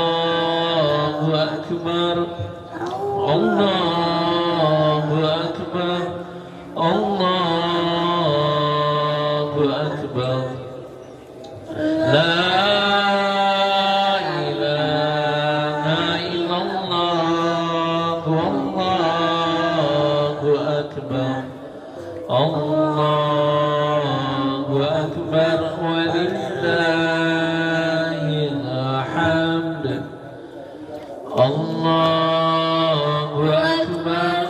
Allahu Akbar. Allahu Akbar. Allahu Akbar. La ilaha illallah. Allahu Akbar. Allahu Akbar. Walillahil hamd. Allahu Akbar.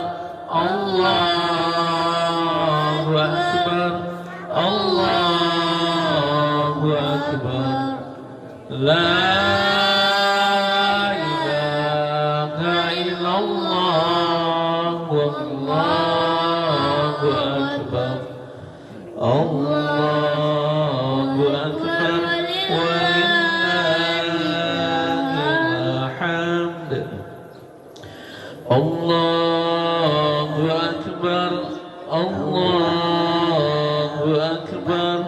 Allahu Akbar. Allahu Akbar. La ilaha illallah. Wallahu Akbar. Allahu Akbar. Walillahil hamd. Allahu Akbar. Allahu Akbar.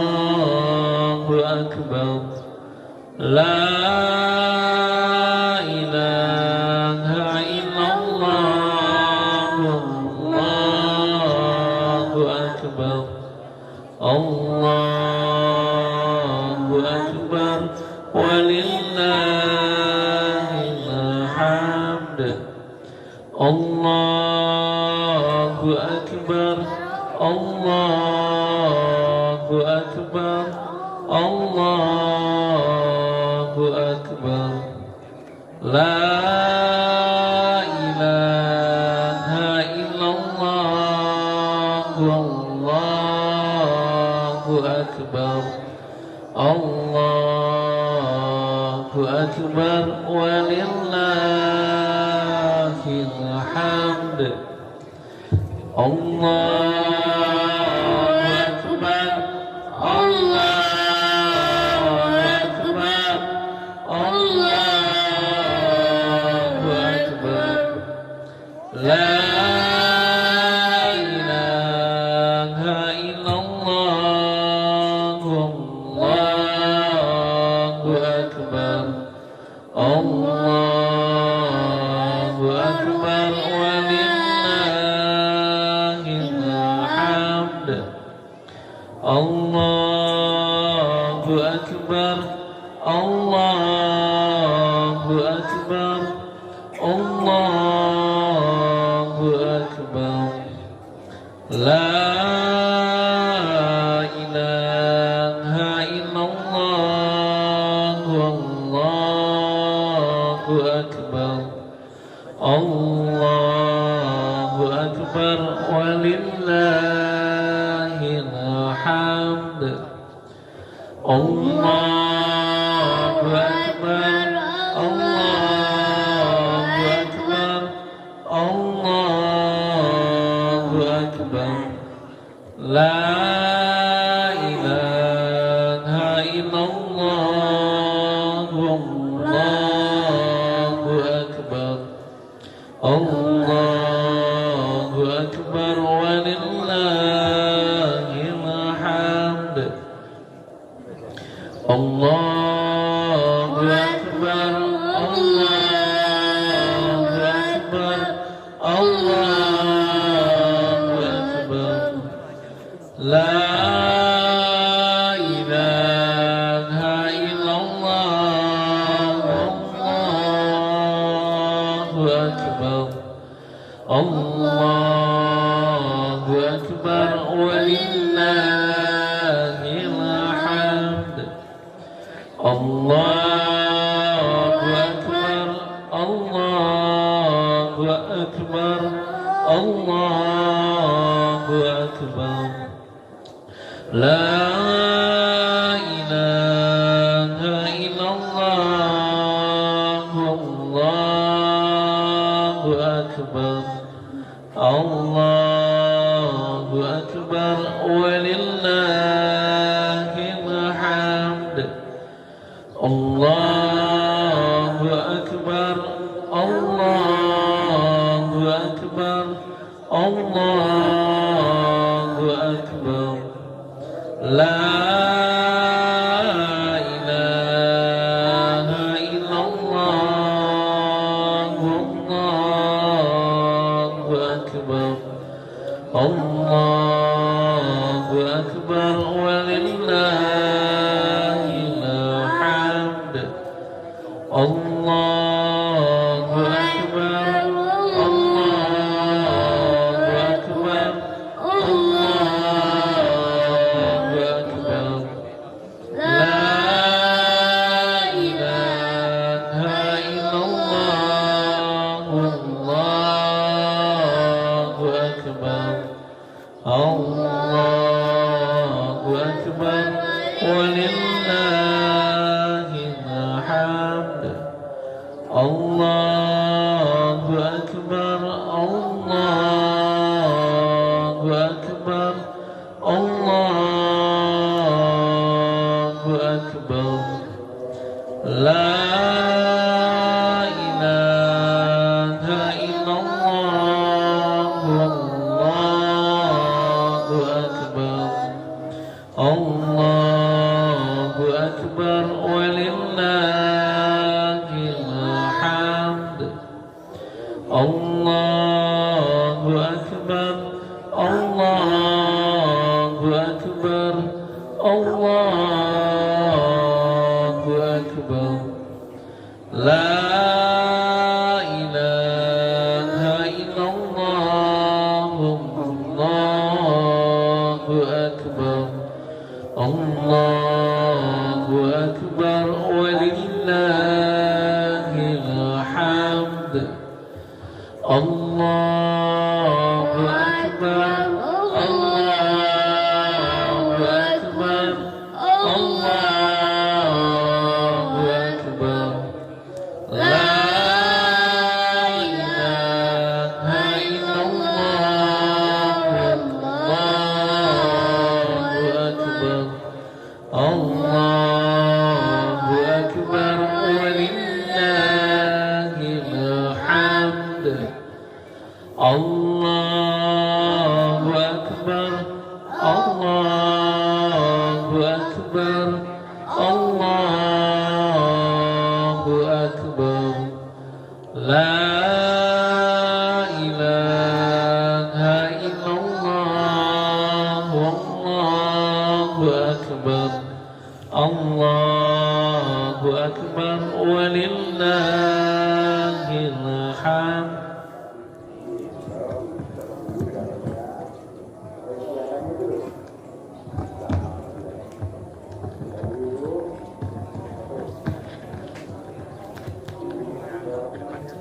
Allahu Akbar. La ilaha illallah. Allahu Akbar. Allahu Akbar. Walillahil hamd. Allahu Akbar. Allahu Akbar. Allahu Akbar. La ilaha illallah. Allahu Akbar. Allahu Akbar. Walillahil hamd. Allahu Akbar. Allahu Akbar. Allahu Akbar. La ilaha illallah. Allahu Akbar. Allahu Akbar. Walillahil hamd. Allahu Akbar. Allahu Akbar. Allahu Akbar. La ilaha illallah. Allahu Akbar. Allahu Akbar. Walillahil hamd. Allahu Akbar. Allahu Akbar. Allahu Akbar. La ilaha illallah. Allahu Akbar. Allahu Akbar. Walillahil hamd. Allahu Akbar. Allahu Akbar. Allahu Akbar. La ilaha illallah. Allahu Akbar. Allahu Akbar. Walillahil hamd. Allahu Akbar. Allahu Akbar. Allahu Akbar. La ilaha illallah. Allahu Akbar. Allahu Akbar. Walillahil hamd. Allahu Akbar. Allahu Akbar. Allahu Akbar. La ilaha Allahu Akbar. Allahu Akbar. Allahu Akbar. La ilaha illallah. Allahu Akbar. Allahu Akbar. Walillahil hamd. Allahu Akbar. Allahu Akbar. Allahu Akbar. La ilaha illallah. Allahu Akbar. Allahu Akbar. Walillahil hamd. Allahu Akbar. Allahu Akbar. Allahu Akbar. La ilaha illallah. Allahu Akbar. Allahu Akbar. Walillahil hamd. Allahu Akbar. Allahu Akbar. Allahu Akbar. La ilaha illallah. Allahu Akbar. Allahu Akbar. Walillahil hamd. Allahu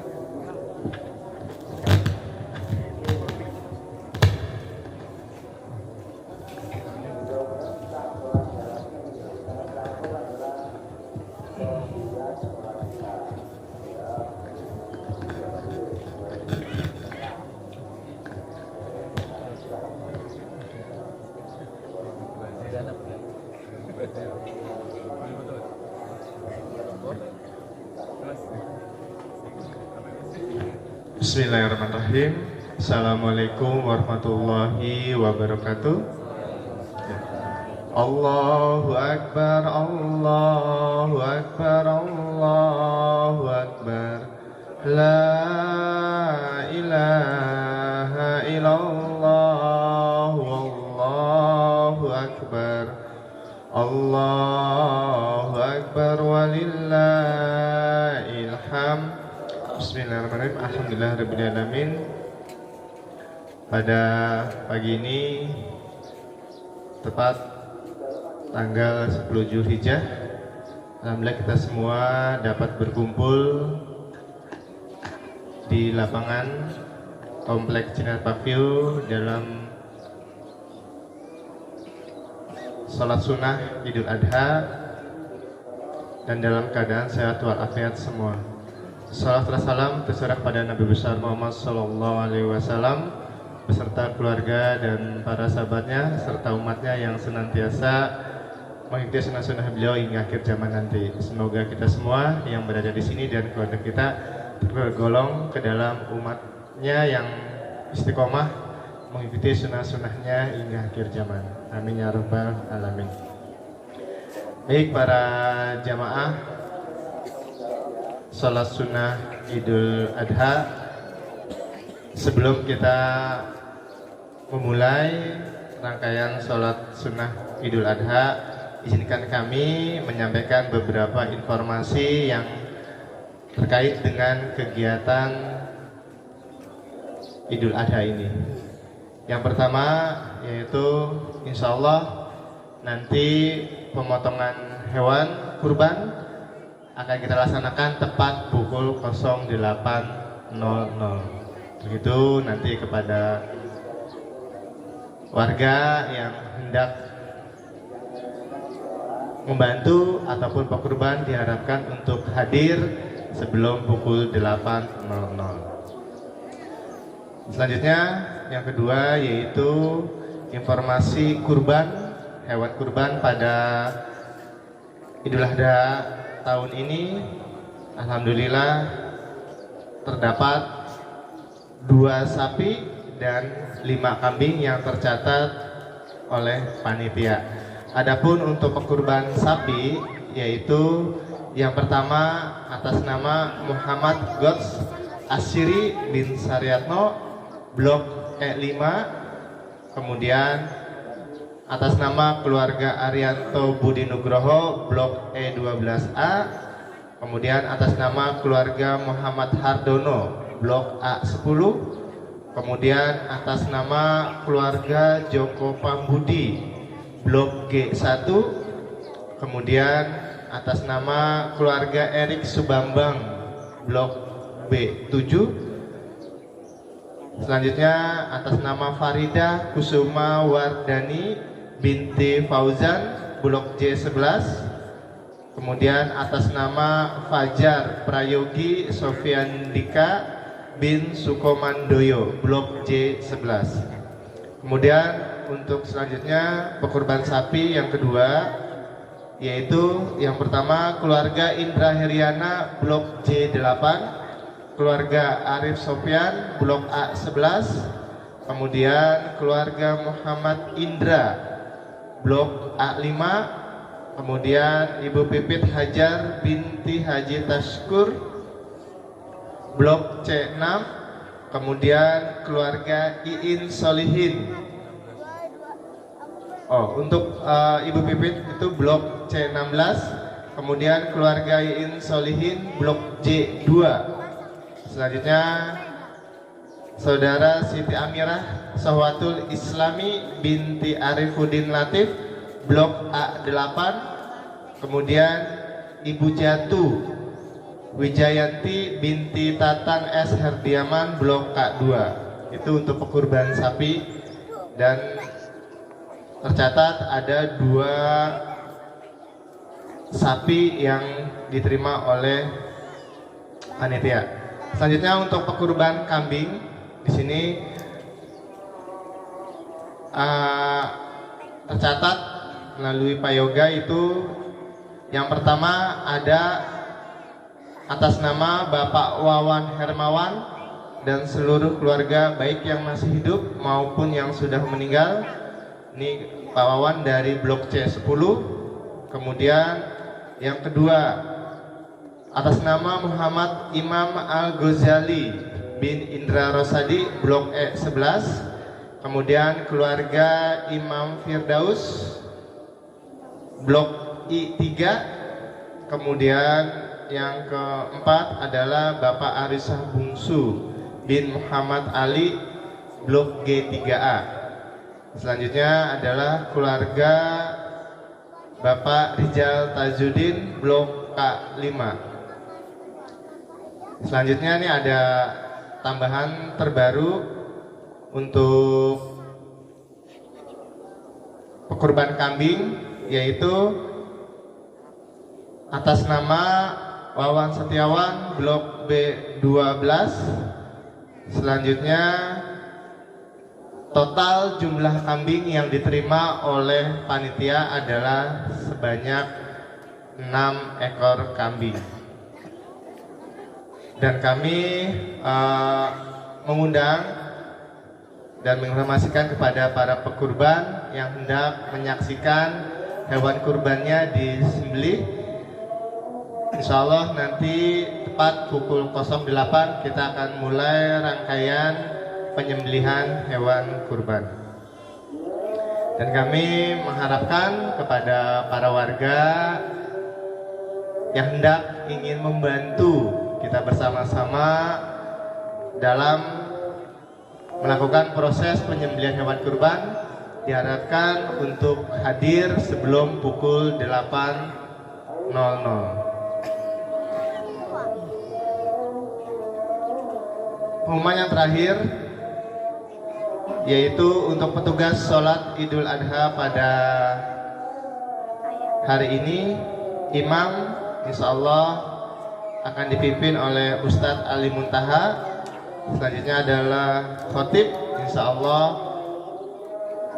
Akbar. Allahu Akbar. Allahu Akbar. La ilaha illallah. Allahu Akbar. Allahu Akbar. Walillahil hamd. Bismillahirrahmanirrahim. Assalamualaikum warahmatullahi wabarakatuh. Allahu Akbar. Allahu Akbar. Allahu Akbar. La ilaha illallah. Allahu Akbar. Allahu Akbar. Walillahil hamd. Bismillahirrahmanirrahim. Alhamdulillahirrahmanirrahim. Pada pagi ini tepat tanggal 10 Zulhijjah, alhamdulillah kita semua dapat berkumpul di lapangan Kompleks Sinar Pavio dalam sholat sunnah Idul Adha dan dalam keadaan sehat walafiat semua. Salam dan salam tercurah pada Nabi besar Muhammad SAW beserta keluarga dan para sahabatnya serta umatnya yang senantiasa mengikuti sunnah-sunnah beliau hingga akhir zaman nanti. Semoga kita semua yang berada di sini dan keluarga kita tergolong ke dalam umatnya yang istiqomah mengikuti sunnah-sunnahnya hingga akhir zaman. Amin ya rabbal alamin. Baik para jamaah salat sunnah Idul Adha, sebelum kita memulai rangkaian salat sunnah Idul Adha, izinkan kami menyampaikan beberapa informasi yang terkait dengan kegiatan Idul Adha ini. Yang pertama yaitu insya Allah nanti pemotongan hewan kurban akan kita laksanakan tepat pukul 08.00. Begitu nanti kepada warga yang hendak membantu ataupun pekurban diharapkan untuk hadir sebelum pukul 8.00. Selanjutnya yang kedua yaitu informasi kurban, hewan kurban pada Idul Adha tahun ini. Alhamdulillah terdapat 2 sapi dan 5 kambing yang tercatat oleh panitia. Adapun untuk pekurban sapi yaitu yang pertama atas nama Muhammad Gots Asyiri bin Saryatno, Blok E5. Kemudian atas nama keluarga Arianto Budi Nugroho, Blok E12A. Kemudian atas nama keluarga Muhammad Hardono, Blok A10. Kemudian atas nama keluarga Joko Pambudi, Blok G1. Kemudian atas nama keluarga Erik Subambang, Blok B7. Selanjutnya atas nama Farida Kusuma Wardani binti Fauzan, Blok J11. Kemudian atas nama Fajar Prayogi Sofian Dika bin Sukomandoyo, Blok J11. Kemudian untuk selanjutnya pekurban sapi yang kedua yaitu yang pertama keluarga Indra Heriana, Blok J8. Keluarga Arif Sofyan, Blok A11. Kemudian keluarga Muhammad Indra, Blok A5. Kemudian Ibu Pipit Hajar binti Haji Tashkur, Blok C6. Kemudian keluarga Iin Solihin. Untuk Ibu Pipit itu Blok C16. Kemudian keluarga Iin Solihin, Blok J2. Selanjutnya Saudara Siti Amirah Sohwatul Islami binti Arifuddin Latif, Blok A8. Kemudian Ibu Jatu Wijayanti binti Tatang S. Herdiaman, Blok K2. Itu untuk pekurban sapi. Dan tercatat ada 2 sapi yang diterima oleh panitia. Selanjutnya untuk pekurban kambing di sini tercatat melalui Pak Yoga itu yang pertama ada atas nama Bapak Wawan Hermawan dan seluruh keluarga baik yang masih hidup maupun yang sudah meninggal. Ini Pak Wawan dari Blok C10. Kemudian yang kedua atas nama Muhammad Imam Al-Ghazali bin Indra Rosadi, Blok E11. Kemudian keluarga Imam Firdaus, Blok I3. Kemudian yang keempat adalah Bapak Arisah Bungsu bin Muhammad Ali, Blok G3A. Selanjutnya adalah keluarga Bapak Rijal Tajuddin, Blok K5. Selanjutnya ini ada tambahan terbaru untuk pekurban kambing yaitu atas nama Wawan Setiawan, Blok B12. Selanjutnya total jumlah kambing yang diterima oleh panitia adalah sebanyak 6 ekor kambing. Dan kami mengundang dan menginformasikan kepada para pekurban yang hendak menyaksikan hewan kurbannya disembelih. Insya Allah nanti tepat pukul 08 kita akan mulai rangkaian penyembelihan hewan kurban. Dan kami mengharapkan kepada para warga yang hendak ingin membantu kita bersama-sama dalam melakukan proses penyembelihan hewan kurban diharapkan untuk hadir sebelum pukul 8.00. Pengumuman yang terakhir yaitu untuk petugas sholat Idul Adha pada hari ini, imam insya Allah akan dipimpin oleh Ustadz Ali Muntaha. Selanjutnya adalah khotib insya Allah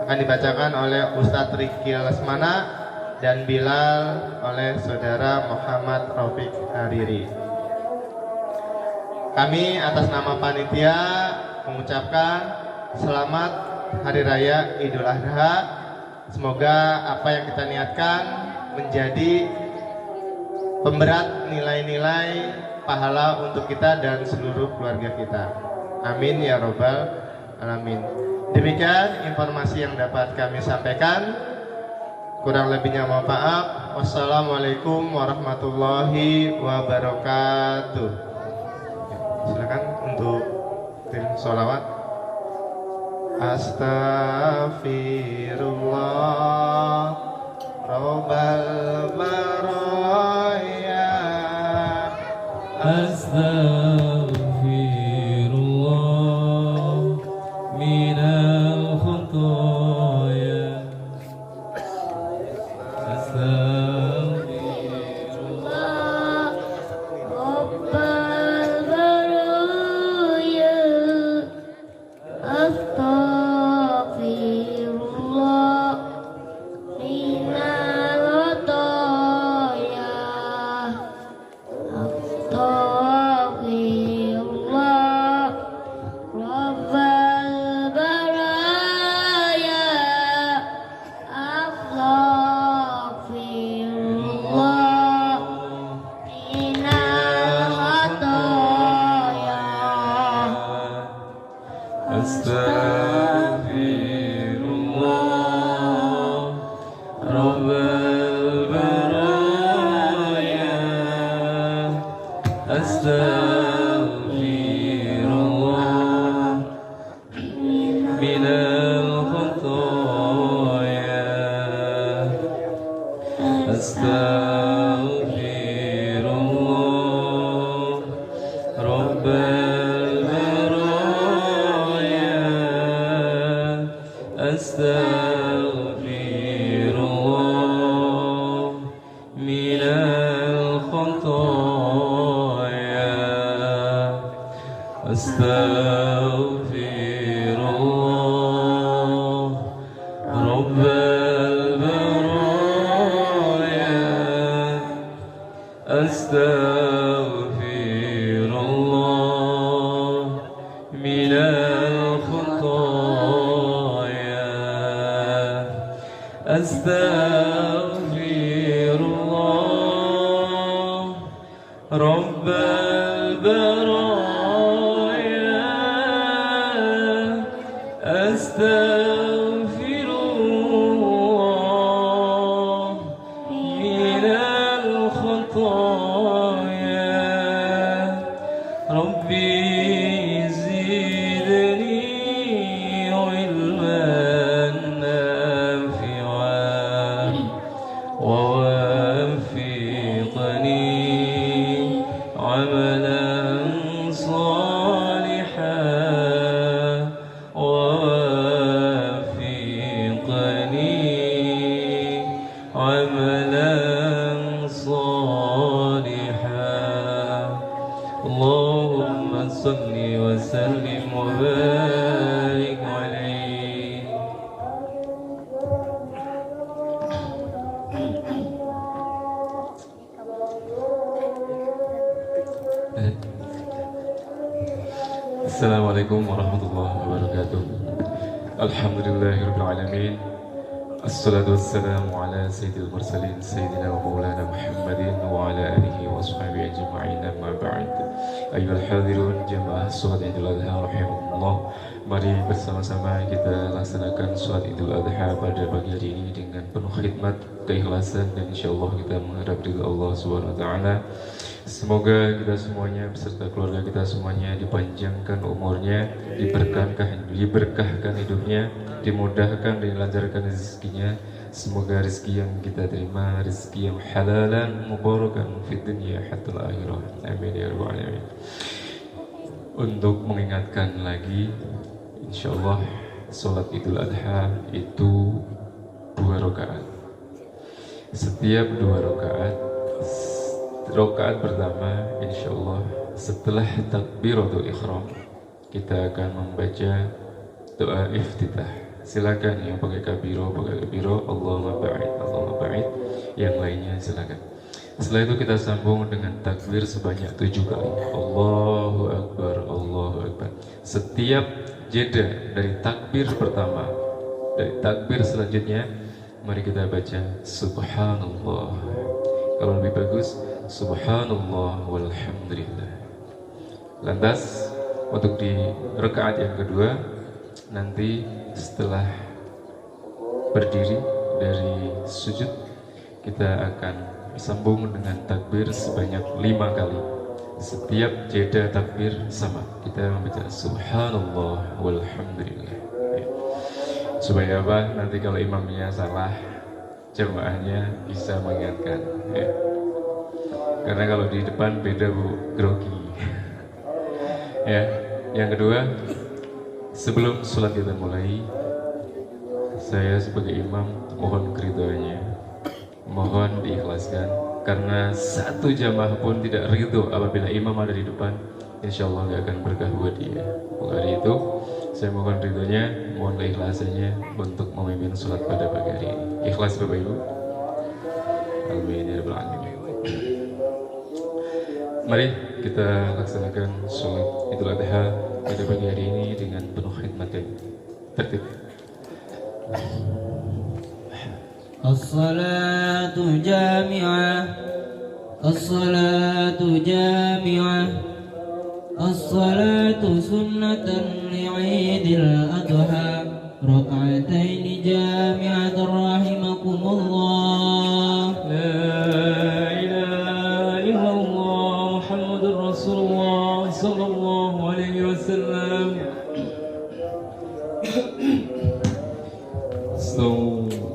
akan dibacakan oleh Ustadz Riki Lesmana dan Bilal oleh saudara Muhammad Rafiq Hariri. Kami atas nama panitia mengucapkan selamat Hari Raya Idul Adha. Semoga apa yang kita niatkan menjadi pemberat nilai-nilai pahala untuk kita dan seluruh keluarga kita. Amin ya robbal alamin. Demikian informasi yang dapat kami sampaikan. Kurang lebihnya mohon maaf. Wassalamualaikum warahmatullahi wabarakatuh. Silakan untuk tim sholawat. Astaghfirullah Rabbal baraya. Astaghfirullah minal khotoya. Astaghfirullah Rabbal baraya. Astaghfirullah minal khotoya. Astaghfirullah Rabbal baraya. Astaghfirullah minal khotoya. Astaghfirullah Rabbal baraya. Astaghfirullah minal khotoya. Astaghfirullah Rabbal baraya. Astaghfirullah minal khotoya. Astaghfirullah Rabbal baraya. Astaghfirullah minal khotoya. Astaghfirullah Rabbal baraya. Astaghfirullah minal khotoya. Rabbi zidni ilman nafi'an wa wafiqni amalan salihan wa wafiqni amalan salihan. Allahumma salli wa sallim wa barik alaihi. Assalamualaikum warahmatullahi wabarakatuh. Alhamdulillahirabbil alamin. Assalatu wassalamu ala sayyidil mursalin sayyidina wa maulana Muhammadin wa ala alihi wa ashabihi أجمعين أما بعد أيها الحاضرون jamaah sholat Idul Adha rahimahullah, mari bersama-sama kita laksanakan sholat Idul Adha pada pagi hari ini dengan penuh khidmat, keikhlasan, dan insyaallah kita mengharap ridha Allah Subhanahu wa taala. Semoga kita semuanya beserta keluarga kita semuanya dipanjangkan umurnya, diberkahkan hidupnya, dimudahkan dan dilancarkan rezekinya. Semoga rezeki yang kita terima rezeki yang halalan mubarakan fid dunya hatta akhirah. Amin ya rabbal alamin. Untuk mengingatkan lagi, insyaallah salat Idul Adha itu 2 rakaat. Setiap 2 rakaat, rakaat pertama insyaallah setelah takbiratul ihram kita akan membaca doa iftitah. Silakan yang pakai kabiro, Allahumma ba'id, yang lainnya silakan. Setelah itu kita sambung dengan takbir sebanyak 7 kali. Allahu Akbar, Allahu Akbar. Setiap jeda dari takbir pertama, dari takbir selanjutnya, mari kita baca Subhanallah. Kalau lebih bagus, Subhanallah walhamdulillah. Lantas untuk di rakaat yang kedua, nanti setelah berdiri dari sujud, kita akan sambung dengan takbir sebanyak 5 kali. Setiap jeda takbir sama, kita membaca Subhanallah walhamdulillah. Supaya apa? Nanti kalau imamnya salah, jemaahnya bisa mengingatkan. Karena kalau di depan beda bu, grogi. Ya, yang kedua, sebelum sholat kita mulai, saya sebagai imam mohon keridhoannya, mohon diikhlaskan, karena satu jamaah pun tidak ridho apabila imam ada di depan, insya Allah gak akan berkah buat dia. Oleh itu, saya mohon ridhonya, mohon keikhlasannya untuk memimpin sholat pada pagi hari ini. Ikhlas Bapak Ibu. Amin ya rabbal alamin. Mari kita laksanakan sholat Idul Adha pada pagi hari ini dengan penuh khidmat dan tertib. As-salatu jami'ah, as-salatu jami'ah, as-salatu sunnatan li'idil adha, raka'ataini jami'atan rahimakumullah. La ilaha illallah Muhammadur Rasulullah sallallahu alaihi wasallam.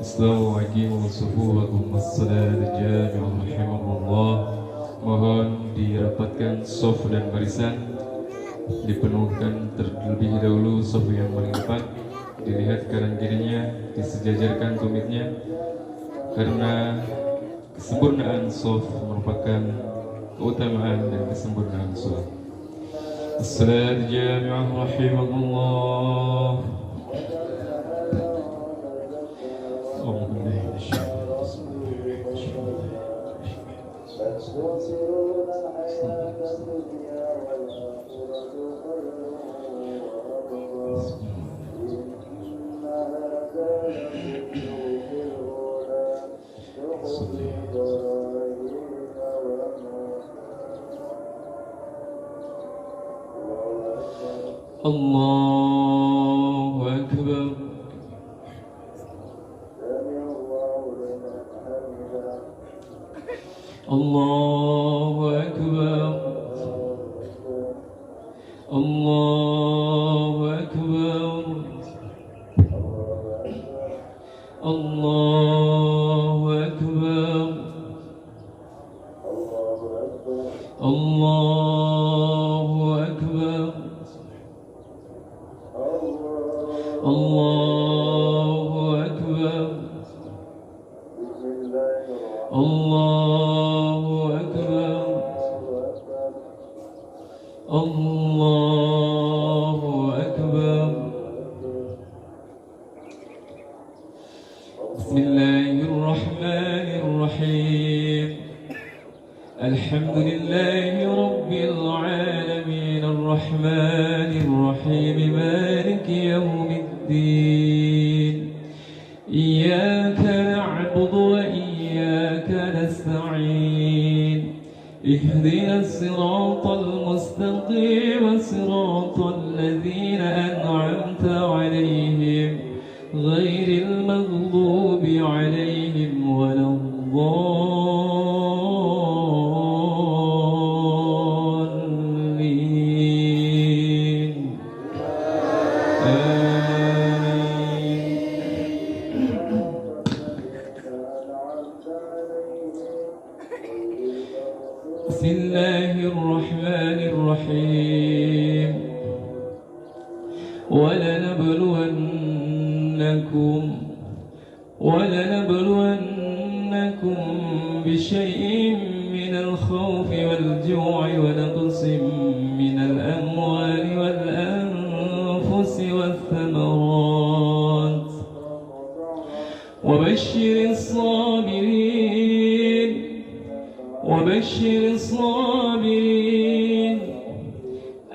Assalamualaikum warahmatullahi wabarakatuh. Mohon dirapatkan shaf dan barisan, dipenuhkan terlebih dahulu shaf yang paling depan, dilihat kanan kirinya, disejajarkan tumitnya, karena kesempurnaan shaf merupakan keutamaan dan kesempurnaan sholat. As-salatu jami'ah rahimakumullah. Allahu Akbar. Allahu Akbar. Allahu Akbar. Allahu Akbar. Allahu Akbar. Allahu Akbar. Allahu Akbar. Allahu Akbar. Bismillahirrahmanirrahim. Alhamdulillahi Rabbil alamin, Ar-Rahmanir Rahim, Maliki yawmiddin. Iyyaka na'budu wa iyyaka nasta'in. اهدنا الصراط المستقيم صراط الذين أنعمت عليهم غير المغضوب عليهم ولا الضالين بسم الله الرحمن الرحيم ولنبلونكم بشيء من الخوف والجوع ونقص من الأموال والأنفس والثمرات وبشر الصابرين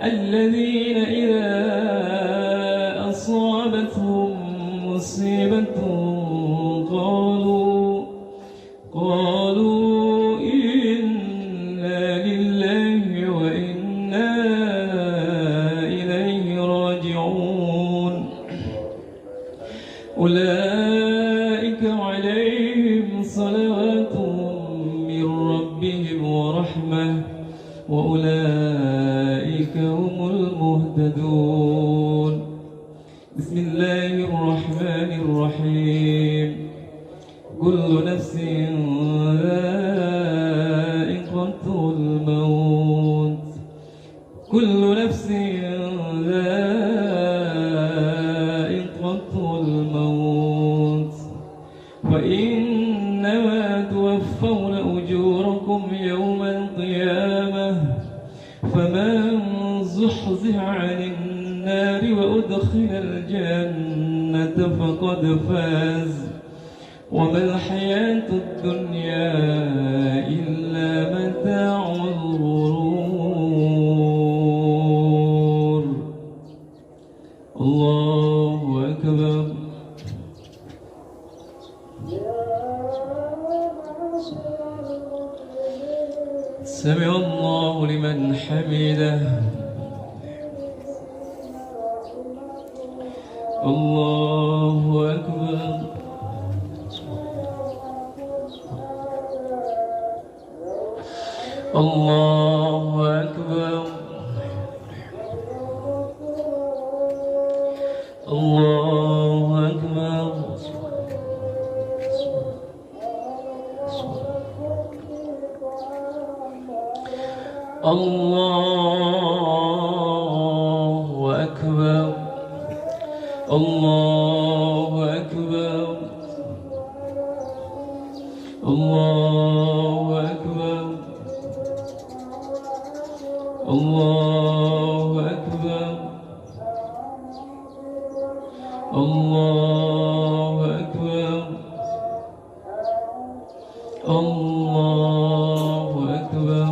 الذين إذا أصابتهم مصيبة قالوا إنا لله وإنا إليه راجعون أولئك عليهم صلوات من ربهم ورحمة وأولئك هم المهتدون بسم الله الرحمن الرحيم كل نفس ذائقة الموت وإنما توفون أجوركم يوم القيامة فمن زحزح عن النار وأدخل الجنة فقد فاز وما الحياة الدنيا إلا متاع الغرور الله أكبر سمع الله لمن حمده الله أكبر الله أكبر الله أكبر الله أكبر الله أكبر الله أكبر الله أكبر الله أكبر الله أكبر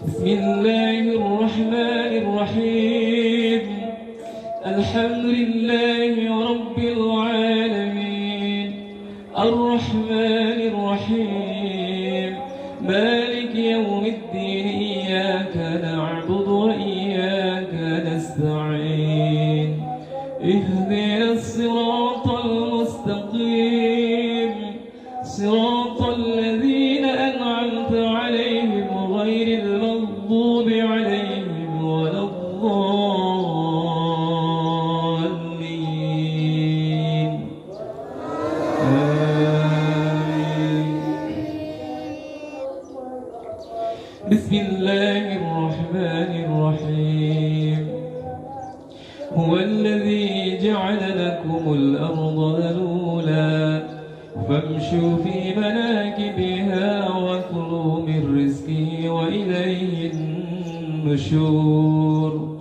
بسم الله الرحمن الرحيم الحمد لله رب العالمين الرحمن الرحيم مالك يوم الدين إياك نعبد وإياك نستعين اهدنا الصراط المستقيم صراط الذين أنعمت عليهم غير المغضوب عليهم ولا الضالين آمين بسم الله الرحمن الرحيم هو الذي جعل لكم الأرض ذلولا فامشوا في مناكبها وكلوا من رزقه وإليه النشور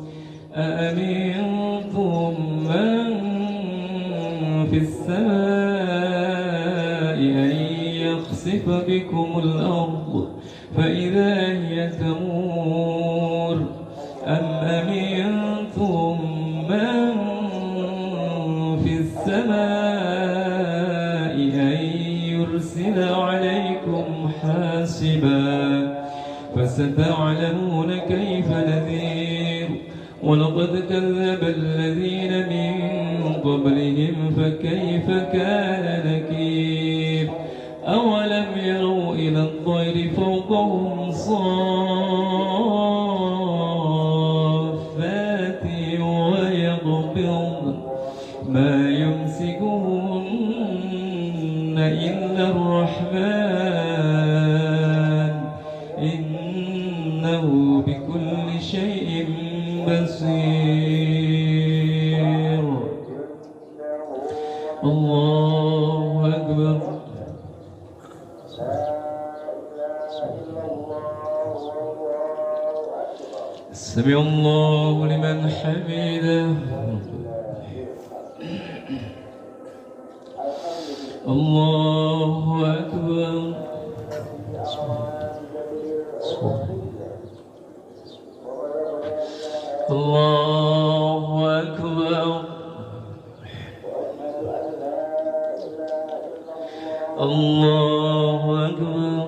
أأمنتم من في السماء أن يخسف بكم الأرض فإذا هي تمور أم أمنتم من في السماء أن يرسل عليكم حاسبا فستعلمون كيف نذير ولقد كذب الذين من قبلهم فكيف كان نكير أولم يروا إلى الطير فوقهم صافات ويقبضن ما يمسكهن إلا الرحمن إنه بكل شيء بصير الله أكبر سمع الله لمن حمده الله أكبر الله أكبر الله أكبر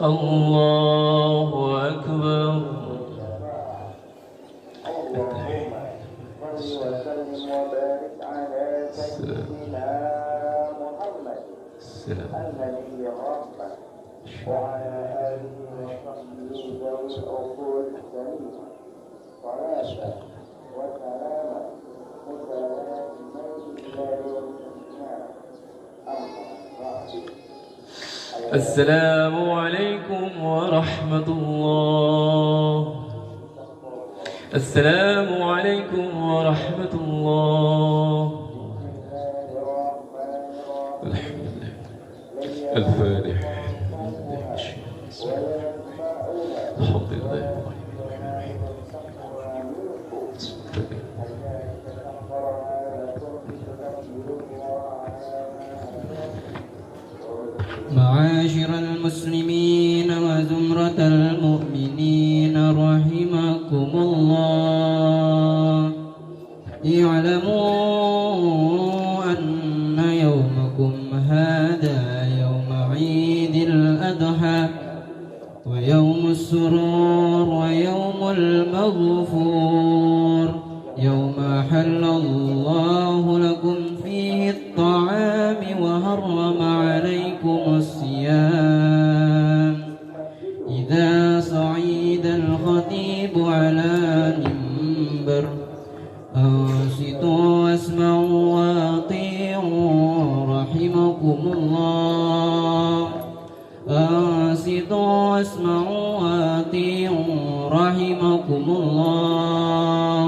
الله أكبر النبي الرحمة وعلى آله وصحبه ذوي العقول السليمة صلاة وسلاما متلازمين إلى يوم القيامة أما بعد السلام عليكم ورحمة الله. السلام عليكم ورحمة الله. الحمد لله. الفاتحة. الحمد لله. معاشر المسلمين وزمرة المؤمنين رحمكم الله، اعلموا أن يومكم هذا يوم عيد الأضحى ويوم السرور ويوم المغفور، يوم أحل الله لكم فيه الطعام وحرم عليكم الصيام. إذا صعد الخطيب على منبر أنصتوا واسمعوا وأطيعوا رحمكم الله. أنصتوا واسمعوا وأطيعوا رحمكم الله.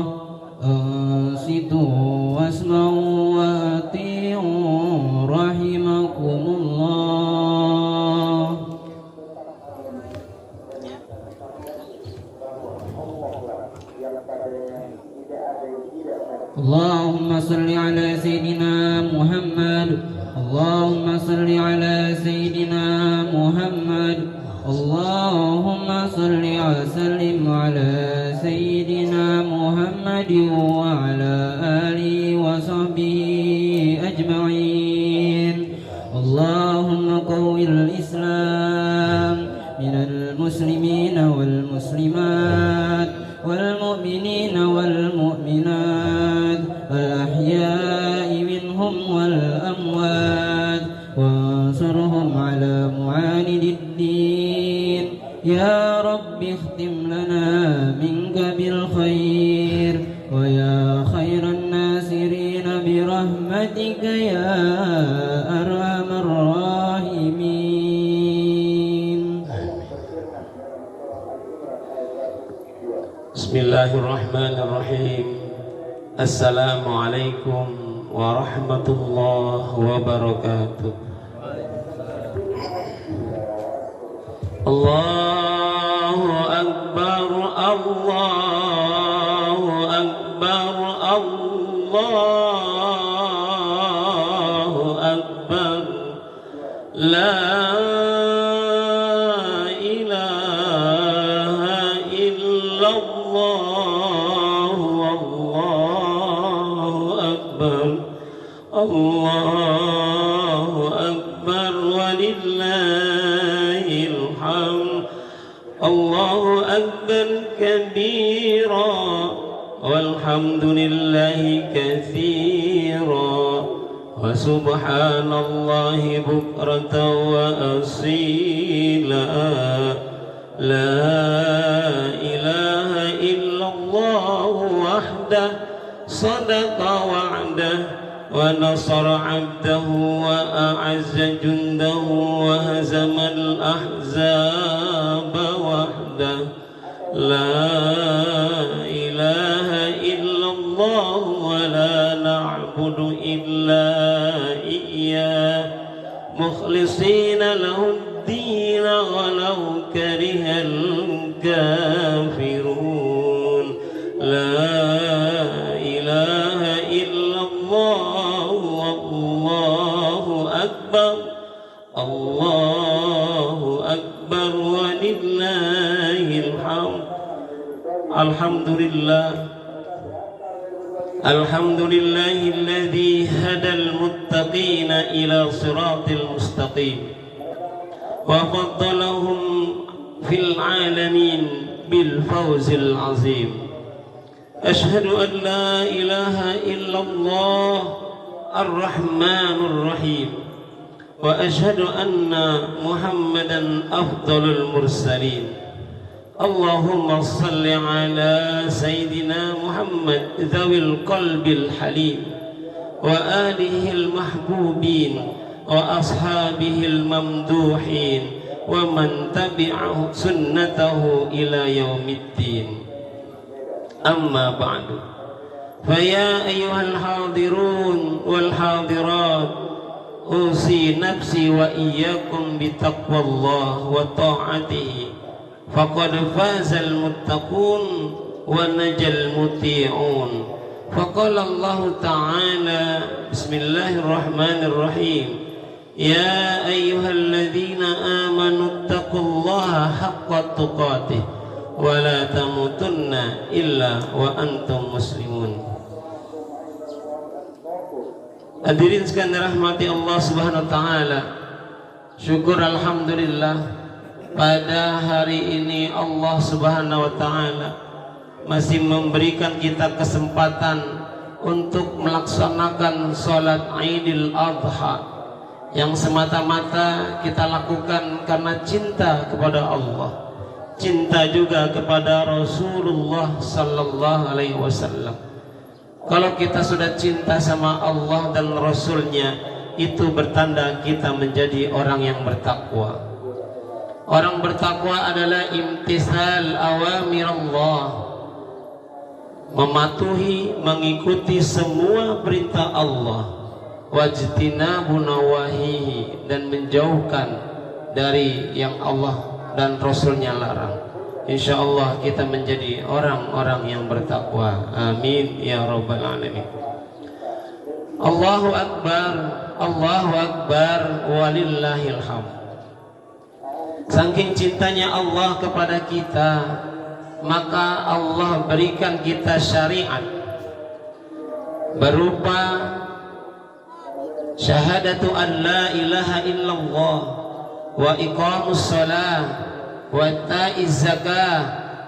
أنصتوا واسمعوا وأطيعوا رحمكم الله. اللهم صل على سيدنا محمد. اللهم صل على سيدنا محمد. اللهم صل وسلم على سيدنا محمد وعلى آله وصحبه أجمعين. اللهم قو الإسلام من المسلمين والمسلمات والمؤمنين والمؤمنات الأحياء منهم والأموات، وانصرهم على معاند الدين. يا رب اختم لنا منك بالخير، ويا خير الناصرين برحمتك يا أرحم الراحمين. بسم الله الرحمن الرحيم. السلام عليكم ورحمة الله وبركاته. الله أكبر الله أكبر الله أكبر لا إله إلا الله والله أكبر. أكبر الله أكبر ولله الحمد الله أكبر كبيرا والحمد لله كثيرا وسبحان الله بكرة وأصيلا لا إله إلا الله وحده صدق وعده ونصر عبده وأعز جنده وهزم الأحزاب وحده لا إله إلا الله ولا نعبد إلا إياه مخلصين له الدين ولو كره الكافرون لا إله إلا الله والله أكبر الله أكبر ولله الحمد الحمد لله الحمد لله الذي هدى المتقين إلى صراط المستقيم وفضلهم في العالمين بالفوز العظيم أشهد أن لا إله إلا الله الرحمن الرحيم وأشهد أن محمدا أفضل المرسلين اللهم صل على سيدنا محمد ذوي القلب الحليم وآله المحبوبين وأصحابه الممدوحين ومن تبعه سنته إلى يوم الدين أما بعد فيا أيها الحاضرون والحاضرات أوصي نفسي وإياكم بتقوى الله وطاعته فقد فاز المتقون ونجى المطيعون فقال الله تعالى بسم الله الرحمن الرحيم يا أيها الذين آمنوا اتقوا الله حق تقاته ولا تموتن إلا وأنتم مسلمون. Hadirin sekalian dirahmati Allah Subhanahu wa taala. Syukur alhamdulillah pada hari ini Allah Subhanahu wa taala masih memberikan kita kesempatan untuk melaksanakan salat Idul Adha yang semata-mata kita lakukan karena cinta kepada Allah, cinta juga kepada Rasulullah sallallahu alaihi wasallam. Kalau kita sudah cinta sama Allah dan Rasulnya, itu bertanda kita menjadi orang yang bertakwa. Orang bertakwa adalah imtisal awamir Allah, mematuhi, mengikuti semua perintah Allah, wajtinabu nawahihi, dan menjauhkan dari yang Allah dan Rasulnya larang. InsyaAllah kita menjadi orang-orang yang bertakwa. Amin ya rabbal alamin. Allahu Akbar, Allahu Akbar, walillahil hamd. Saking cintanya Allah kepada kita, maka Allah berikan kita syariat berupa syahadatu an la ilaha illallah wa iqamus salah wa ta'iz zakah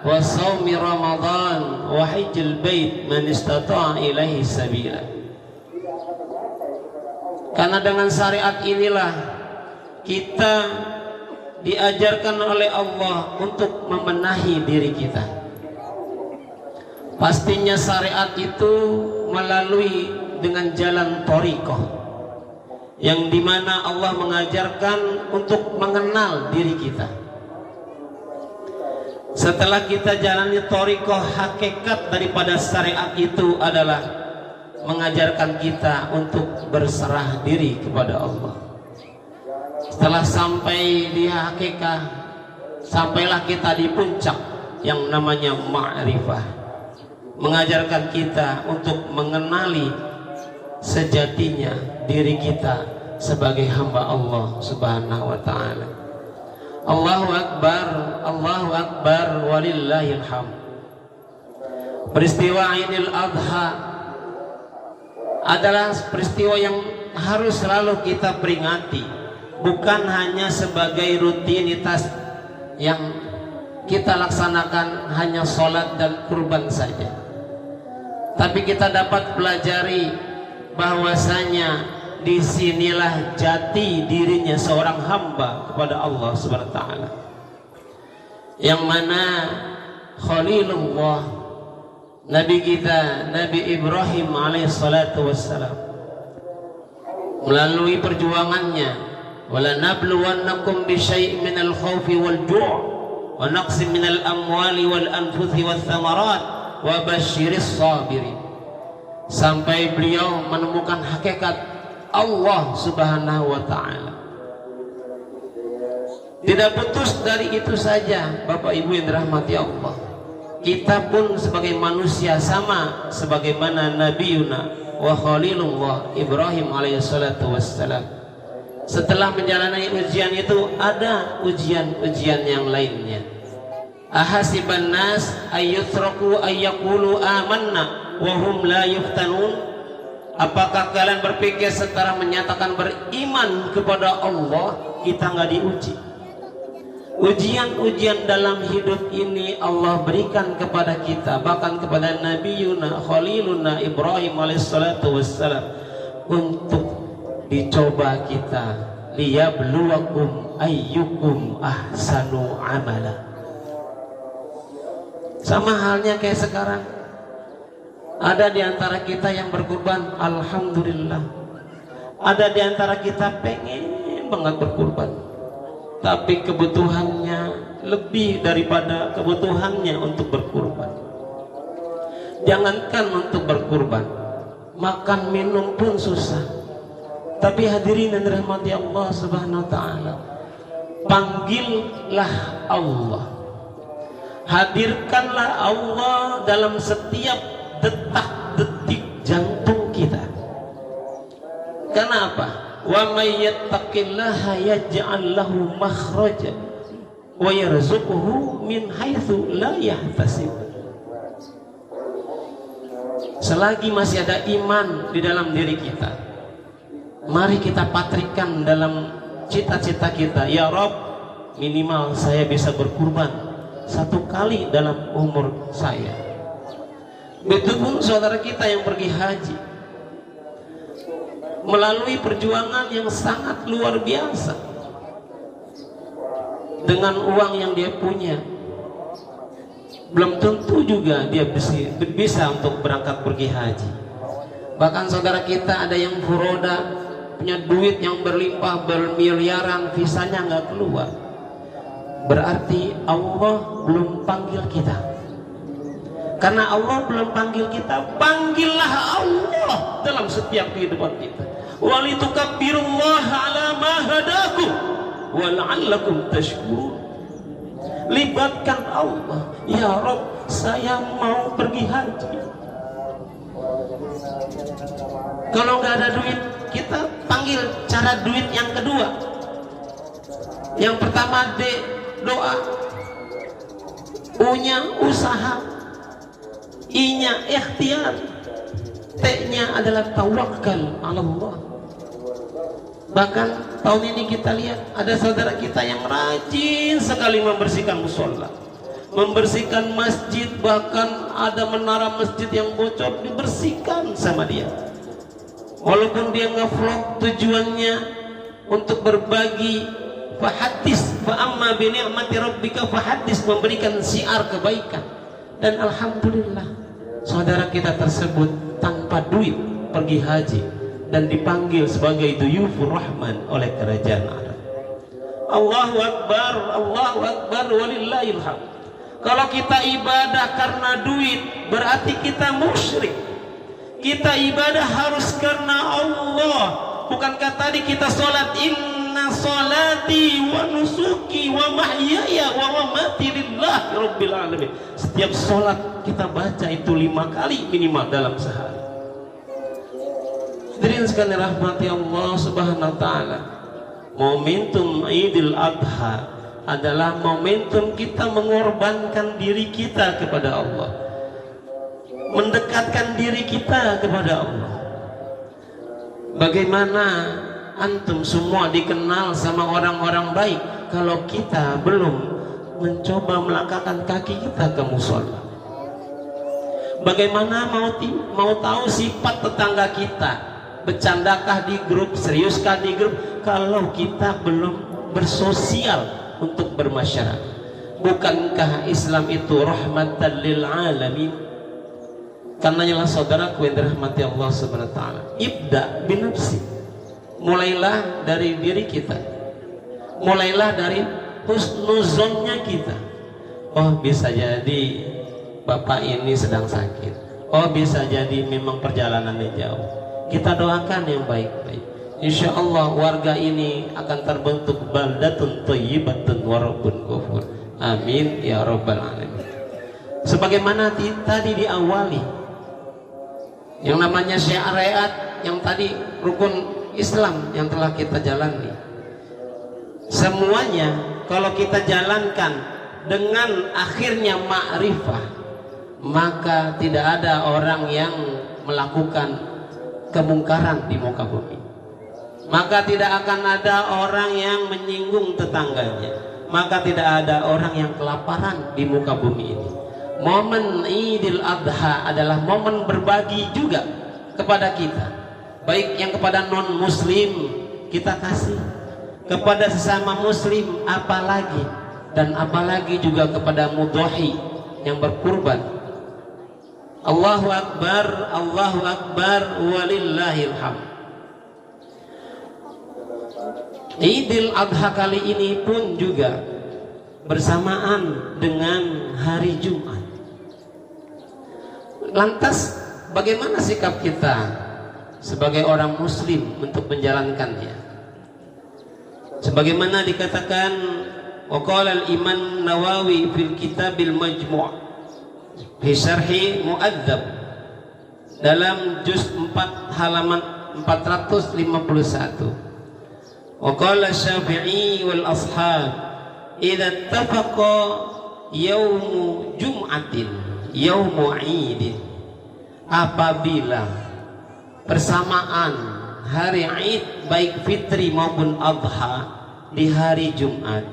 wa shaumi ramadan wa hajjul bait man istata'a ilaihi sabila. Karena dengan syariat inilah kita diajarkan oleh Allah untuk membenahi diri kita. Pastinya syariat itu melalui dengan jalan thariqah, yang dimana Allah mengajarkan untuk mengenal diri kita. Setelah kita jalani thariqah, hakikat daripada syariat itu adalah mengajarkan kita untuk berserah diri kepada Allah. Setelah sampai di hakikat, sampailah kita di puncak yang namanya ma'rifah, mengajarkan kita untuk mengenali sejatinya diri kita sebagai hamba Allah Subhanahu wa ta'ala. Allahu Akbar, walillahil hamd. Peristiwa Idul Adha adalah peristiwa yang harus selalu kita peringati, bukan hanya sebagai rutinitas yang kita laksanakan hanya sholat dan kurban saja, tapi kita dapat pelajari bahwasanya disinilah jati dirinya seorang hamba kepada Allah Subhanahu wa taala, yang mana Khalilullah Nabi kita Nabi Ibrahim alaihissalatu wassalam melalui perjuangannya, wala nabluwannakum bisyai'in minal khawfi wal ju' wa naqsin minal amwali wal anfusi wath thamarat wa basyiris sabirin, sampai beliau menemukan hakikat Allah Subhanahu wa taala. Tidak putus dari itu saja, Bapak Ibu yang dirahmati Allah. Kita pun sebagai manusia sama sebagaimana Nabi Yuna wa Khalilullah Ibrahim alaihissalatu wassalam. Setelah menjalani ujian itu ada ujian-ujian yang lainnya. Ahasiban nas ayyutraku ayyaqulu amanna wa hum la yuftanun. Apakah kalian berpikir setelah menyatakan beriman kepada Allah kita nggak diuji? Ujian-ujian dalam hidup ini Allah berikan kepada kita, bahkan kepada Nabi Yuna Khaliluna Ibrahim alaihissalatu wassalam, untuk dicoba kita, liyabluwakum ayyukum ahsanu amala. Sama halnya kayak sekarang, ada di antara kita yang berkurban, alhamdulillah. Ada di antara kita pengen banget berkurban, tapi kebutuhannya lebih daripada kebutuhannya untuk berkurban. Jangankan untuk berkurban, makan minum pun susah. Tapi hadirin yang dirahmati Allah Subhanahu wa taala, panggillah Allah, hadirkanlah Allah dalam setiap detak-detik jantung kita. Karena apa? Wa may yattaqillaha yaj'al lahu makhraja wa yarzuquhu min haitsu la yahtasib. Selagi masih ada iman di dalam diri kita, mari kita patrikan dalam cita-cita kita, ya Rob, minimal saya bisa berkurban 1 kali dalam umur saya. Betulpun saudara kita yang pergi haji melalui perjuangan yang sangat luar biasa dengan uang yang dia punya, belum tentu juga dia bisa untuk berangkat pergi haji. Bahkan saudara kita ada yang furoda, punya duit yang berlimpah bermiliaran, visanya nggak keluar. Berarti Allah belum panggil kita. Karena Allah belum panggil kita, panggillah Allah dalam setiap kehidupan kita. Walitukabbirullaha ala ma hadakum wa la'allakum tashkurun. Libatkan Allah, ya Rabb, saya mau pergi haji. Kalau nggak ada duit, kita panggil cara duit yang kedua. Yang pertama D, doa. U-nya usaha, I-nya ikhtiar, T-nya adalah tawakal ala Allah. Bahkan tahun ini kita lihat ada saudara kita yang rajin sekali membersihkan musola, membersihkan masjid, bahkan ada menara masjid yang bocor dibersihkan sama dia. Walaupun dia nge-vlog tujuannya untuk berbagi, fahadis, fa amma bi ni'mati rabbika fahadis, memberikan syiar kebaikan. Dan alhamdulillah saudara kita tersebut tanpa duit pergi haji dan dipanggil sebagai duyufur rahman oleh kerajaan Arab. Allahu akbar, Allahu akbar, walillahil hamd. Kalau kita ibadah karena duit berarti kita musyrik. Kita ibadah harus karena Allah. Bukankah tadi kita sholat, inna sholati wa nusuki wa mahyaya wa mamati lillahi rabbil alamin. Setiap sholat kita baca itu 5 kali minimal dalam sehari. Hadirin sekalian rahmati Allah Subhanahu wa taala, momentum Idul Adha adalah momentum kita mengorbankan diri kita kepada Allah, mendekatkan diri kita kepada Allah. Bagaimana antum semua dikenal sama orang-orang baik kalau kita belum mencoba melangkahkan kaki kita ke musola? Bagaimana mau tahu sifat tetangga kita? Bercandakah di grup, seriuskah di grup, kalau kita belum bersosial untuk bermasyarakat? Bukankah Islam itu rahmatan lil alamin? Karenanya saudaraku yang dirahmati Allah Subhanahu wa taala, ibda binafsi. Mulailah dari diri kita. Mulailah dari husnuzonnya kita. Oh, bisa jadi bapak ini sedang sakit. Oh, bisa jadi memang perjalanannya jauh. Kita doakan yang baik-baik. Insya Allah warga ini akan terbentuk baldatun thayyibatun wa rabbun ghafur. Amin ya rabbal alamin. Sebagaimana tadi diawali, yang namanya syariat, yang tadi rukun Islam yang telah kita jalani, semuanya kalau kita jalankan dengan akhirnya ma'rifah, maka tidak ada orang yang melakukan kemungkaran di muka bumi. Maka tidak akan ada orang yang menyinggung tetangganya. Maka tidak ada orang yang kelaparan di muka bumi ini. Momen Idul Adha adalah momen berbagi juga kepada kita, baik yang kepada non muslim kita kasih, kepada sesama muslim apalagi, dan apalagi juga kepada mudhahi yang berkurban. Allahu Akbar walillahil hamd. Idul Adha kali ini pun juga bersamaan dengan hari Jumat. Lantas bagaimana sikap kita sebagai orang muslim untuk menjalankannya? Sebagaimana dikatakan waqala al-Imam Nawawi fil Kitabil Majmu' fi Syarhi Mu'adzab dalam juz 4 halaman 451. Waqala Syafi'i wal ashab idza ittafaqa yaumu jum'atin yaumu 'idin, apabila persamaan hari Id baik fitri maupun adha di hari Jumat,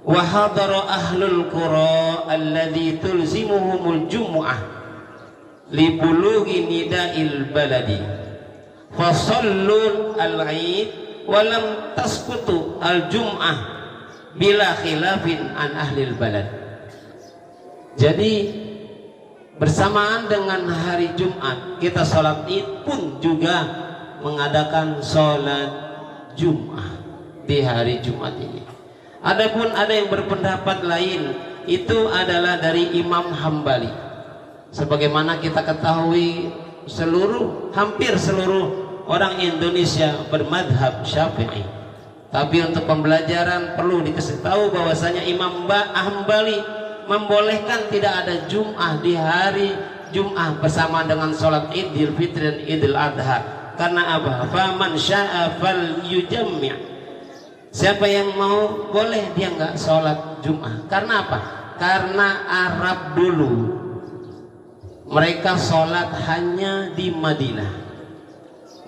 wa hadara ahlul qura alladhi tulzimuhumul jum'ah li bulughi nida'il baladi fa sallu al-'id walam tasqutu al-jum'ah bila khilafin an ahlil balad. Jadi bersamaan dengan hari Jumat kita sholat Id pun juga mengadakan sholat Jum'ah di hari Jumat ini. Adapun ada yang berpendapat lain, itu adalah dari Imam Hambali. Sebagaimana kita ketahui hampir seluruh orang Indonesia bermadhab Syafi'i. Tapi untuk pembelajaran perlu dikasih tahu bahwasanya Imam Hambali membolehkan tidak ada Jum'ah di hari Jum'ah bersama dengan sholat Idul Fitri dan Idul Adha. Karena apa? Faman sya'a fal yujammi'. Siapa yang mau boleh dia nggak sholat Jum'ah. Karena apa? Karena Arab dulu mereka sholat hanya di Madinah,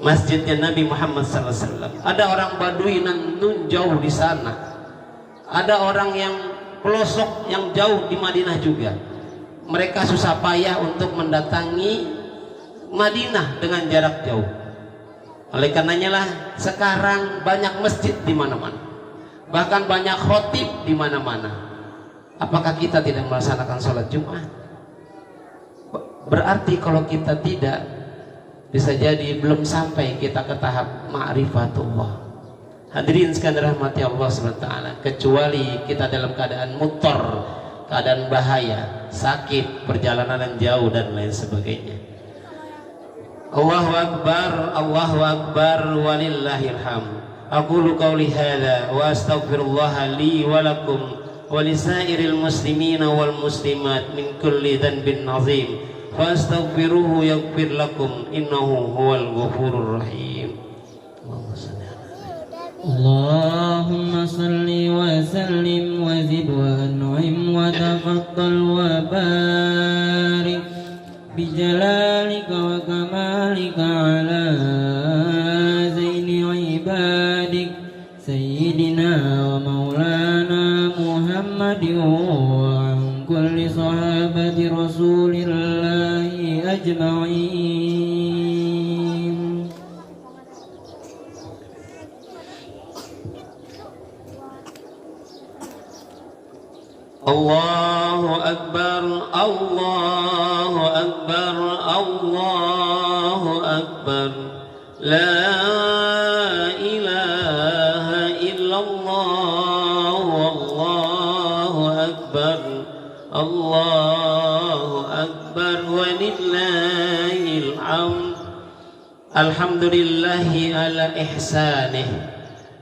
masjidnya Nabi Muhammad SAW. Ada orang Badui nun jauh di sana, ada orang yang pelosok yang jauh di Madinah juga. Mereka susah payah untuk mendatangi Madinah dengan jarak jauh. Oleh karenanya lah sekarang banyak masjid di mana-mana, bahkan banyak khotib di mana-mana. Apakah kita tidak melaksanakan sholat Jumat? Berarti kalau kita tidak, bisa jadi belum sampai kita ke tahap ma'rifatullah. Hadirin sekalian rahmati Allah SWT, kecuali kita dalam keadaan mutor, keadaan bahaya, sakit, perjalanan yang jauh dan lain sebagainya. Allahu Akbar walillahil hamd. Aqulu qawli hadza wa astaghfirullah li wa lakum wa lisairil muslimina wal muslimat min kulli dhanbin azim. Fastaghfiruhu yaghfir lakum innahu huwal ghafurur rahim. Allahumma salli wa sallim wa zid wa an'im wa tafaddal wa barik bi jalalika wa kamalika ala أجمعين. الله أكبر الله أكبر الله أكبر لا إله إلا الله والله أكبر الله أكبر ولله الحمد. الحمد لله على إحسانه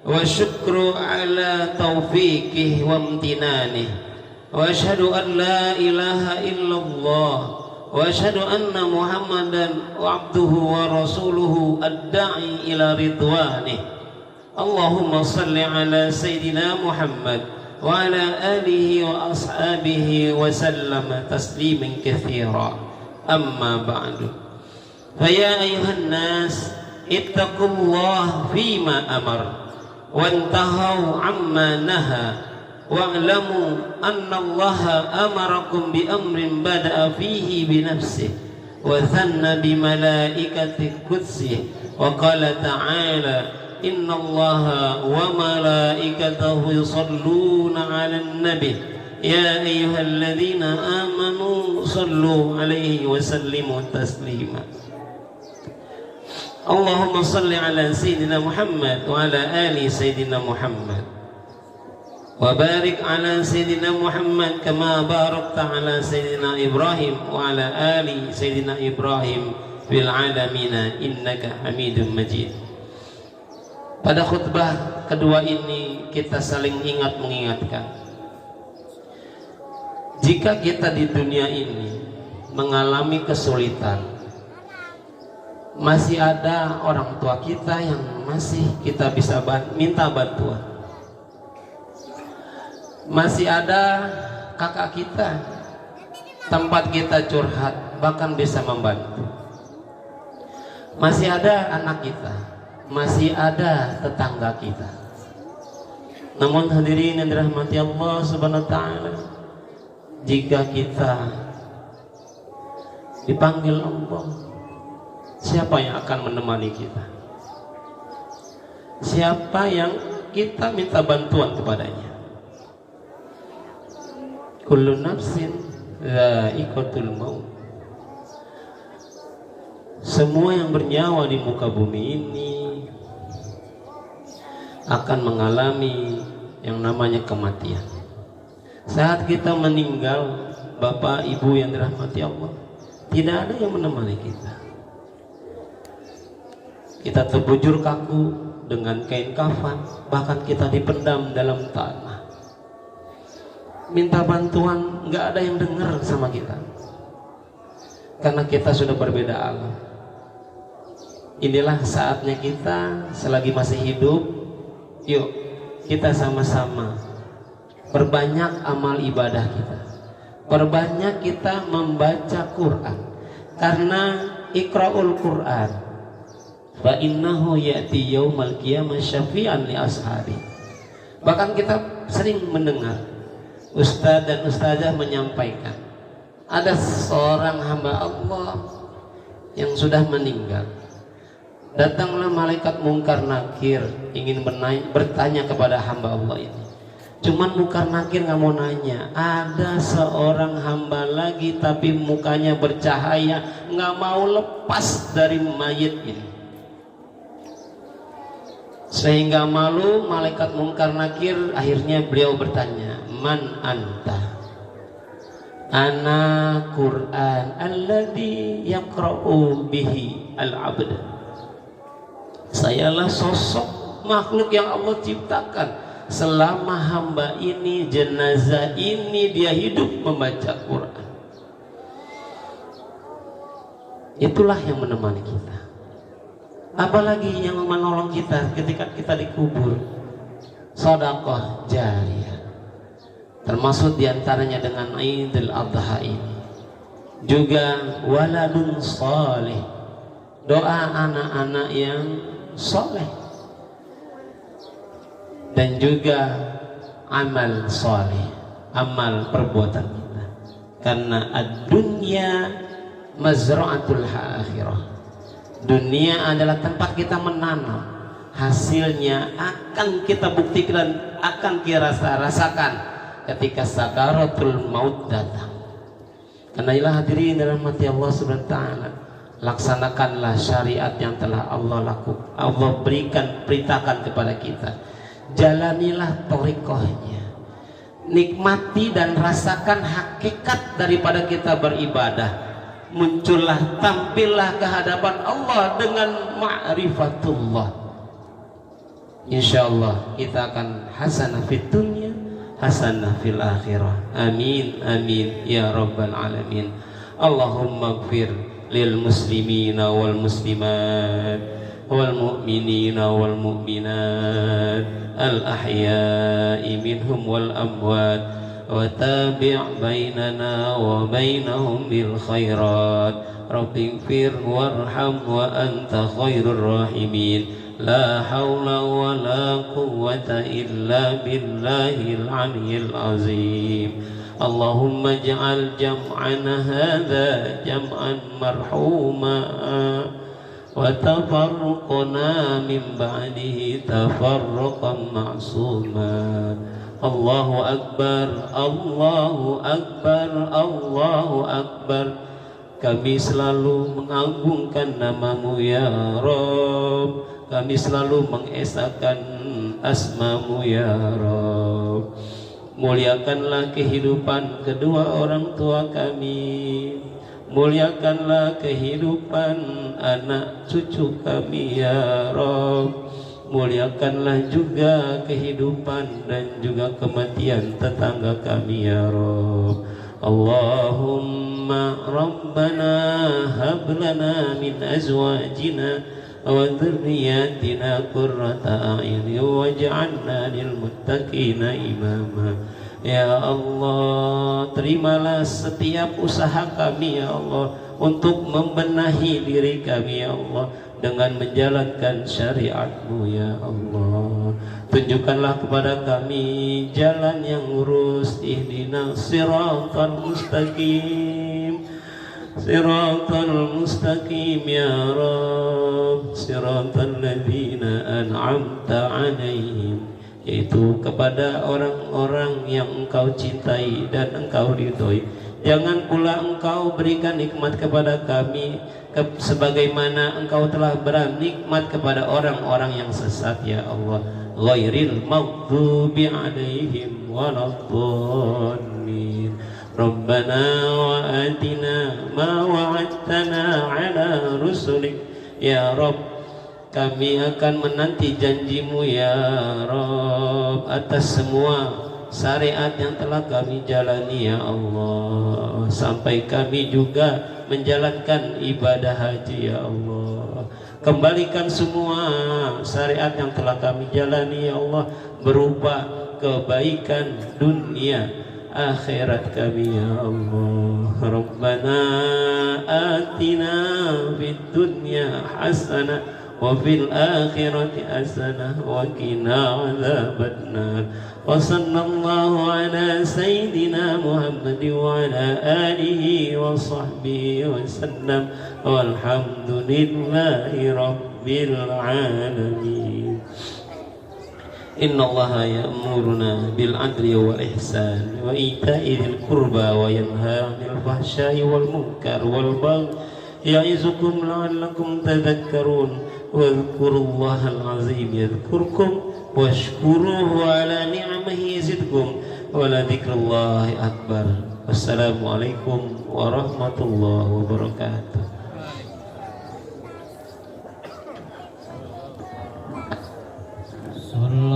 والشكر على توفيقه وامتنانه وأشهد أن لا إله إلا الله وأشهد أن محمدا عبده ورسوله الداعي إلى رضوانه. اللهم صل على سيدنا محمد وعلى آله وأصحابه وسلم تسليما كثيرا. أما بعد فيا أيها الناس اتقوا الله فيما أمر وانتهوا عما نهى واعلموا أن الله أمركم بأمر بدأ فيه بنفسه وثنى بملائكة قدسه وقال تعالى إن الله وملائكته يصلون على النبي يا أيها الذين آمنوا صلوا عليه وسلموا تسليما. اللهم صل على سيدنا محمد وعلى آل سيدنا محمد وبارك على سيدنا محمد كما باركت على سيدنا إبراهيم وعلى آل سيدنا إبراهيم في العالمين إنك حميد مجيد. Pada khutbah kedua ini kita saling ingat mengingatkan, jika kita di dunia ini mengalami kesulitan, masih ada orang tua kita yang masih kita bisa minta bantuan, masih ada kakak kita tempat kita curhat bahkan bisa membantu, masih ada anak kita, masih ada tetangga kita. Namun hadirin yang dirahmati Allah Subhanahu wa taala, jika kita dipanggil Allah, siapa yang akan menemani kita? Siapa yang kita minta bantuan kepadanya? Kullu nafsin dha'iqatul maut. Semua yang bernyawa di muka bumi ini akan mengalami yang namanya kematian. Saat kita meninggal, Bapak Ibu yang dirahmati Allah, tidak ada yang menemani kita. Kita terbujur kaku dengan kain kafan, bahkan kita dipendam dalam tanah. Minta bantuan, nggak ada yang dengar sama kita, karena kita sudah berbeda alam. Inilah saatnya kita selagi masih hidup, yuk kita sama-sama perbanyak amal ibadah kita, perbanyak kita membaca Quran, karena iqra'ul Quran fa innahu ya'ti yaumal qiyamah syafi'an li ashabi. Bahkan kita sering mendengar ustaz dan ustazah menyampaikan, ada seorang hamba Allah yang sudah meninggal, datanglah malaikat Munkar Nakir ingin bertanya kepada hamba Allah ini. Cuman Munkar Nakir nggak mau nanya, ada seorang hamba lagi tapi mukanya bercahaya, nggak mau lepas dari mayit ini. Sehingga malu malaikat Munkar Nakir, akhirnya beliau bertanya, man anta? Ana Quran alladhi yaqra'u bihi al-abd. Sayalah sosok makhluk yang Allah ciptakan, selama hamba ini, jenazah ini, dia hidup membaca Quran. Itulah yang menemani kita. Apalagi yang menolong kita ketika kita dikubur. Sedekah jariyah, termasuk diantaranya dengan Idul Adha ini. Juga waladun saleh, doa anak-anak yang soleh, dan juga amal soleh, amal perbuatan kita. Karena ad-dunya mazra'atul akhirah. Dunia adalah tempat kita menanam, hasilnya akan kita buktikan, akan kita rasakan ketika sakaratul maut datang. Karena inilah hadirin dalam hati Allah Subhanahu wa taala, laksanakanlah syariat yang telah Allah berikan, perintahkan kepada kita. Jalanilah thariqahnya, nikmati dan rasakan hakikat daripada kita beribadah. Muncullah, tampillah ke hadapan Allah dengan ma'rifatullah. Insyaallah kita akan hasanah fid dunya, hasanah fil akhirah. Amin amin ya rabbal alamin. Allahumma ighfir lil muslimina wal muslimat wal mu'minina wal mu'minat al ahya'i minhum wal amwat wa tabi' bainana wa bainahum bil khairat. Rabbi ighfir warham wa anta khairur rahimin. La hawla wa la quwwata illa billahil aliyyil azim. Allahumma ij'al jam'ana hadha jam'an marhuma wa tafarruqna min ba'dihi tafarruqan ma'suma. Allahu akbar, Allahu akbar, Allahu akbar. Kami selalu mengagungkan namamu ya Rabb, kami selalu mengesahkan asmamu ya Rabb. Muliakanlah kehidupan kedua orang tua kami, muliakanlah kehidupan anak cucu kami ya Rabb. Muliakanlah juga kehidupan dan juga kematian tetangga kami ya Rabb. Allahumma Rabbana hab lana min azwajina wa dhurriyyatina qurrata a'yun waj'alna lil muttaqina imama. Ya Allah, terimalah setiap usaha kami ya Allah untuk membenahi diri kami ya Allah dengan menjalankan syariat-Mu ya Allah. Tunjukkanlah kepada kami jalan yang lurus. Ihdinas siratal mustaqim, siratal mustaqim ya Rabb, siratal ladzina an'amta 'alaihim, yaitu kepada orang-orang yang Engkau cintai dan Engkau ridhoi. Jangan pula Engkau berikan nikmat kepada kami sebagaimana Engkau telah bernikmat kepada orang-orang yang sesat ya Allah. Ghairil maghdubi 'alaihim waladdallin. Rabbana wa atina ma wa'adtana 'ala rusulik ya Rabb. Kami akan menanti janjimu ya Rabb atas semua syariat yang telah kami jalani ya Allah, sampai kami juga menjalankan ibadah haji ya Allah. Kembalikan semua syariat yang telah kami jalani ya Allah berupa kebaikan dunia akhirat kami ya Allah. Rabbana atina fid dunya hasanah wa fil akhirati hasanah wa qina adzabannar. Wa sallallahu ala sayyidina Muhammad wa ala alihi wa sahbihi wa sallam walhamdulillahi rabbil alamin. Inna Allaha ya'muruna bil adli wal ihsan wa ita'i dzil qurba wa yanha 'anil fahsya'i wal munkar wal baghi ya'izukum la'allakum tadhakkarun. Wadhkurullahal 'azim yadhkurkum washkuruhu 'ala ni'amihi yazidkum wa la dzikrullahi akbar. Wassalamualaikum warahmatullahi wabarakatuh. Sallallahu